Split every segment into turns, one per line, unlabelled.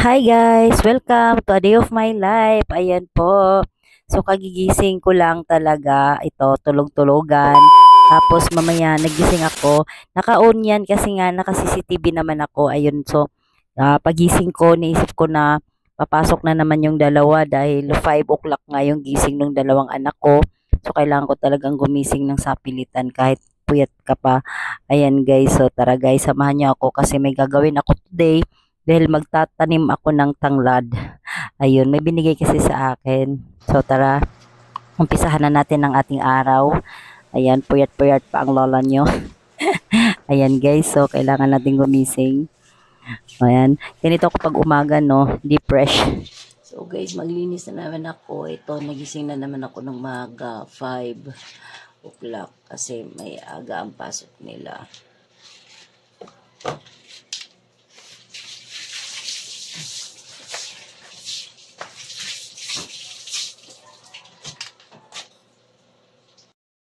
Hi guys! Welcome to a day of my life. Ayan po. So kagigising ko lang talaga. Ito, tulog-tulogan. Tapos mamaya nagising ako. Naka-on yan kasi nga naka-CCTV naman ako. Ayun, so pagising ko, naisip ko na papasok na naman yung dalawa dahil 5 o'clock nga yung gising ng dalawang anak ko. So kailangan ko talagang gumising ng sapilitan kahit puyat ka pa. Ayan guys, so tara guys, samahan niyo ako kasi may gagawin ako today dahil magtatanim ako ng tanglad. Ayun, may binigay kasi sa akin. So tara, umpisahan na natin ang ating araw. Ayan, puyat-puyat pa ang lola nyo. Ayan guys, so kailangan natin gumising. Ayan, ganito ako pag umaga, no? Deep fresh. So guys, maglinis na naman ako. Ito, nagising na naman ako ng maga, 5 o'clock kasi may aga ang pasok nila.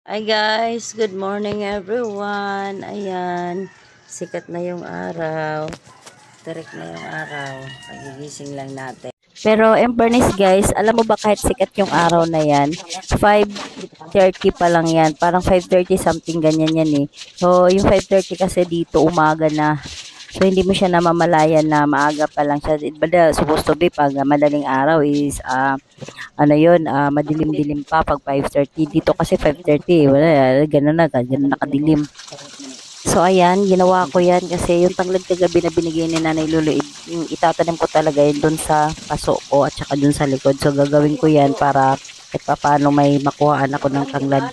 Hi guys, good morning everyone. Ayan, sikat na yung araw. Tarik na yung araw. Pagigising lang natin. Pero in fairness guys, alam mo ba kahit sikat yung araw na yan, 5:30 pa lang yan. Parang 5:30 something ganyan yan eh. So yung 5:30 kasi dito umaga na. So, hindi mo siya namamalayan na maaga pa lang siya. Bada, supposed to be, pag madaling araw is, ano yun, madilim-dilim pa pag 5:30. Dito kasi 5:30, wala, ganun na kadilim. So, ayan, ginawa ko yan kasi yung tanglad kagabi na binigay ni Nanay Lulu, yung itatanim ko talaga yun dun sa paso ko at saka dun sa likod. So, gagawin ko yan para kahit pa paano may makuhaan ako ng tanglad.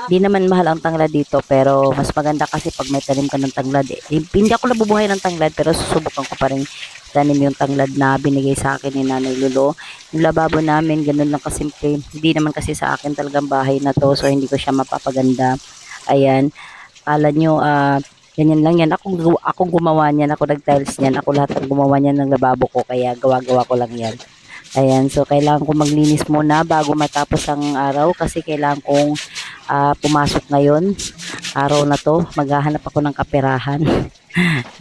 Di naman mahal ang tanglad dito pero mas maganda kasi pag may tanim ka ng tanglad. Hindi ako nabubuhay ng tanglad pero susubukan ko pa rin tanim yung tanglad na binigay sa akin ni Nanay Lulu. Yung lababo namin, ganun lang kasimple. Hindi naman kasi sa akin talagang bahay na to so hindi ko siya mapapaganda. Ayan. Kala nyo, ganyan lang yan. Ako gumawa niyan, ako nag-tiles niyan. Ako lahat ng gumawa niyan ng lababo ko kaya gawa-gawa ko lang yan. Ayan, so kailangan ko maglinis muna bago matapos ang araw kasi kailangan kong pumasok ngayon. Araw na to, maghahanap ako ng kaperahan.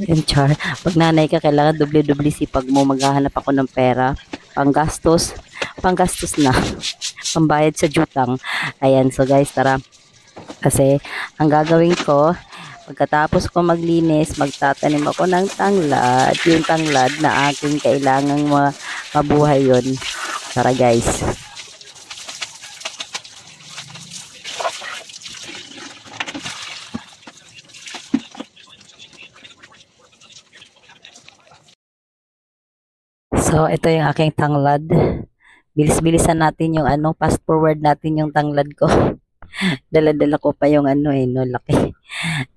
Yan, char. Pag nanay ka, kailangan doble-doble sipag mo. Maghahanap ako ng pera. Panggastos na. Pambayad sa jutang. Ayan, so guys, tara. Kasi ang gagawin ko, pagkatapos ko maglinis, magtatanim ako ng tanglad. Yung tanglad na aking kailangang mabuhay yun. Tara guys. So, ito yung aking tanglad. Bilis-bilisan natin yung fast forward natin yung tanglad ko. Dala-dala ko pa yung no, laki.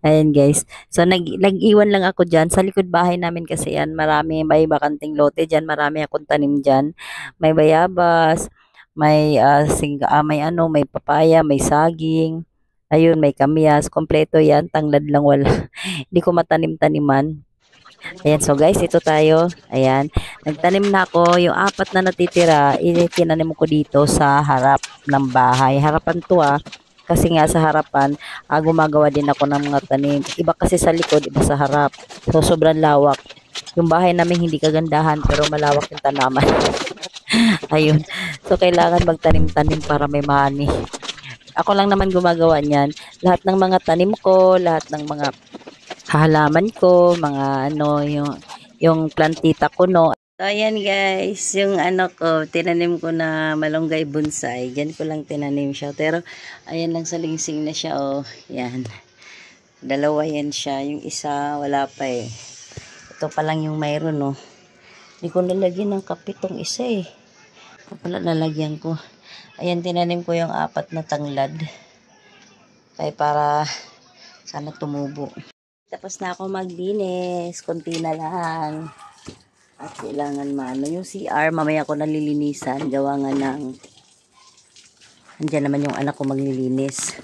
Ayan guys. So nag-iwan lang ako diyan sa likod bahay namin kasi yan marami may bakanting lote diyan, marami akong tanim diyan. May bayabas, may papaya, may saging. Ayun, may kamyas, kompleto yan, tanglad lang wala. Hindi ko matanim-taniman. Ayan, so guys, ito tayo. Ayan, nagtanim na ako. Yung 4 na natitira, tinanim ko dito sa harap ng bahay. Harapan to kasi nga sa harapan, gumagawa din ako ng mga tanim. Iba kasi sa likod, iba sa harap. So, sobrang lawak. Yung bahay namin hindi kagandahan, pero malawak yung tanaman. Ayun. So, kailangan magtanim-tanim para may money. Ako lang naman gumagawa niyan. Lahat ng mga tanim ko, lahat ng mga halaman ko, mga yung plantita ko, no. So, ayan guys, yung ko, tinanim ko na malunggay bonsai. Diyan ko lang tinanim siya. Pero, ayan lang sa lingsing na siya, oh. Yan. Dalawa yan siya. Yung isa, wala pa eh. Ito pa lang yung mayroon, oh. Hindi ko nalagyan ng kapit tong isa eh. Wala nalagyan ko. Ayan, tinanim ko yung 4 na tanglad. Kaya para sana tumubo. Tapos na ako maglinis. Konti na lang. At kailangan yung CR, mamaya ko nalilinisan. Gawa nga ng, andyan naman yung anak ko maglilinis.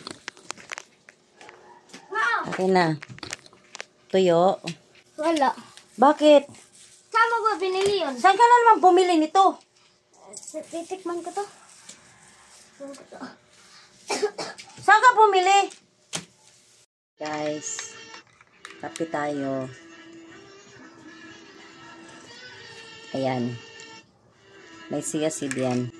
Okay na. Tuyo.
Wala.
Bakit?
Saan mo ba binili yun?
Saan ka na naman bumili nito?
Titikman ko to.
Saan ka bumili? Guys, kape tayo. Ayan. May siyasid yan.